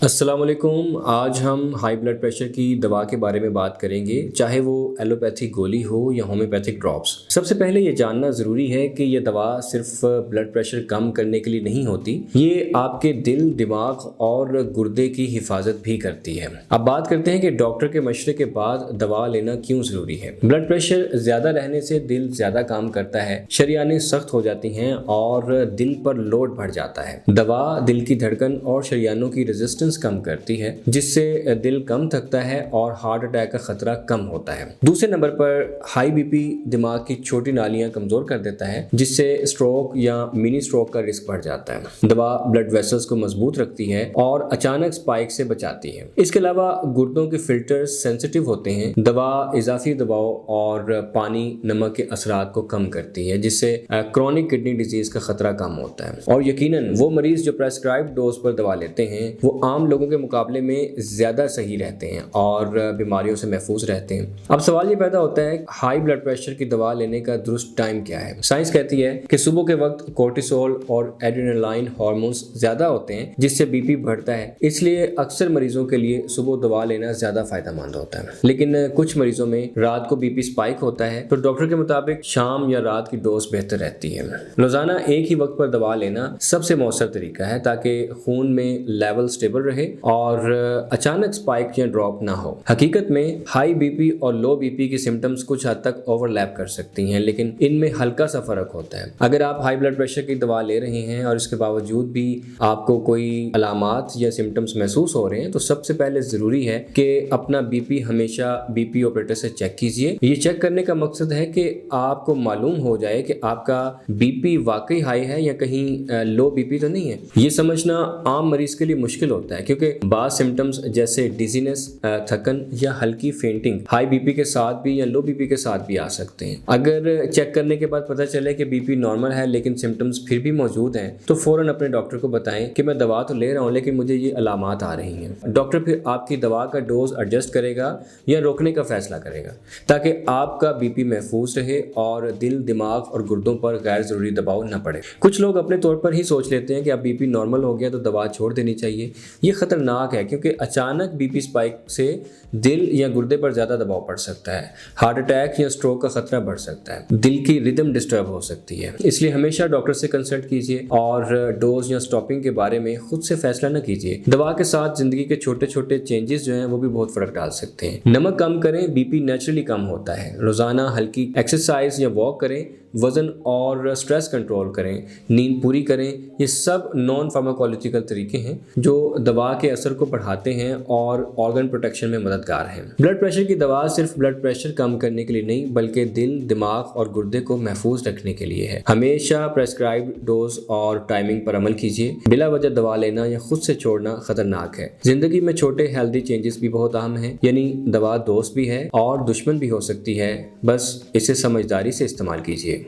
अस्सलाम वालेकुम। आज हम हाई ब्लड प्रेशर की दवा के बारे में बात करेंगे, चाहे वो एलोपैथिक गोली हो या होम्योपैथिक ड्रॉप्स। सबसे पहले ये जानना ज़रूरी है कि ये दवा सिर्फ ब्लड प्रेशर कम करने के लिए नहीं होती, ये आपके दिल, दिमाग और गुर्दे की हिफाजत भी करती है। अब बात करते हैं कि डॉक्टर के मशवरे के बाद दवा लेना क्यों ज़रूरी है। ब्लड प्रेशर ज़्यादा रहने से दिल ज़्यादा काम करता है, शरियानें सख्त हो जाती हैं और दिल पर लोड बढ़ जाता है। दवा दिल की धड़कन और शरियानों की रेजिस्टेंस कम करती है, जिससे दिल कम थकता है और हार्ट अटैक का खतरा कम होता है। दूसरे नंबर पर हाई बीपी दिमाग की छोटी नालियां कमजोर कर देता है, जिससे स्ट्रोक या मिनी स्ट्रोक का रिस्क बढ़ जाता है। दवा ब्लड वेसल्स को मजबूत रखती है और अचानक स्पाइक से बचाती है। इसके अलावा गुर्दों के फिल्टर्स सेंसिटिव होते हैं। दवा इजाफी दबाव और पानी, नमक के असरात को कम करती है, जिससे क्रोनिक किडनी डिजीज का खतरा कम होता है। और यकीनन वो मरीज जो प्रेस्क्राइब्ड डोज पर दवा लेते हैं वो आम लोगों के मुकाबले में ज़्यादा सही रहते हैं और बीमारियों से महफूज रहते हैं। अब सवाल ये पैदा होता है, हाई ब्लड प्रेशर की दवा लेने का दुरुस्त टाइम क्या है। साइंस कहती है कि सुबह के वक्त कोर्टिसोल और एड्रेनालाइन हार्मोन्स ज़्यादा होते हैं, जिससे बीपी बढ़ता है। इसलिए अक्सर मरीजों के लिए सुबह दवा लेना ज़्यादा फायदेमंद होता है। लेकिन कुछ मरीजों में रात को बीपी स्पाइक होता है, तो डॉक्टर के मुताबिक शाम या रात की डोज बेहतर रहती है। रोजाना एक ही वक्त पर दवा लेना सबसे मौसर तरीका है, ताकि खून में लेवल स्टेबल रहे और अचानक स्पाइक या ड्रॉप ना हो। हकीकत में हाई बीपी और लो बीपी की सिम्टम्स कुछ हद तक ओवरलैप कर सकती हैं, लेकिन इनमें हल्का सा फर्क होता है। अगर आप हाई ब्लड प्रेशर की दवा ले रहे हैं और इसके बावजूद भी आपको कोई अलामात या सिम्टम्स महसूस हो रहे हैं, तो सबसे पहले जरूरी है कि अपना बीपी हमेशा बीपी ऑपरेटर से चेक कीजिए। ये चेक करने का मकसद है कि आपको मालूम हो जाए कि आपका बीपी वाकई हाई है या कहीं लो बीपी तो नहीं है। ये समझना आम मरीज के लिए मुश्किल होता है, क्योंकि बाद सिम्टम्स जैसे डिजीनेस, थकन या हल्की फेंटिंग हाई बीपी के साथ भी या लो बीपी के साथ भी आ सकते हैं। अगर चेक करने के बाद पता चले कि बीपी नॉर्मल है लेकिन सिम्टम्स फिर भी मौजूद हैं, तो फौरन अपने डॉक्टर को बताएं कि मैं दवा तो ले रहा हूं लेकिन मुझे ये अलामात आ रही हैं। डॉक्टर फिर आपकी दवा का डोज एडजस्ट करेगा या रोकने का फैसला करेगा, ताकि आपका बीपी महफूज रहे और दिल, दिमाग और गुर्दों पर गैर जरूरी दबाव न पड़े। कुछ लोग अपने तौर पर ही सोच लेते हैं कि अब बीपी नॉर्मल हो गया तो दवा छोड़ देनी चाहिए। ये खतरनाक है, क्योंकि अचानक बीपी स्पाइक से दिल या गुर्दे पर ज्यादा दबाव पड़ सकता है, हार्ट अटैक या स्ट्रोक का खतरा बढ़ सकता है, दिल की रिदम डिस्टर्ब हो सकती है। इसलिए हमेशा डॉक्टर से कंसल्ट कीजिए और डोज या स्टॉपिंग के बारे में खुद से फैसला न कीजिए। दवा के साथ जिंदगी के छोटे छोटे चेंजेस जो हैं वो भी बहुत फर्क डाल सकते हैं। नमक कम करें, बीपी नेचुरली कम होता है। रोजाना हल्की एक्सरसाइज या वॉक करें, वजन और स्ट्रेस कंट्रोल करें, नींद पूरी करें। ये सब नॉन फार्माकोलॉजिकल तरीके हैं जो दवा के असर को बढ़ाते हैं और ऑर्गन प्रोटेक्शन में मददगार हैं। ब्लड प्रेशर की दवा सिर्फ ब्लड प्रेशर कम करने के लिए नहीं, बल्कि दिल, दिमाग और गुर्दे को महफूज रखने के लिए है। हमेशा प्रेस्क्राइब्ड डोज और टाइमिंग पर अमल कीजिए। बिला वजह दवा लेना या खुद से छोड़ना खतरनाक है। जिंदगी में छोटे हेल्दी चेंजेस भी बहुत अहम हैं, यानी दवा दोस्त भी है और दुश्मन भी हो सकती है, बस इसे समझदारी से इस्तेमाल कीजिए।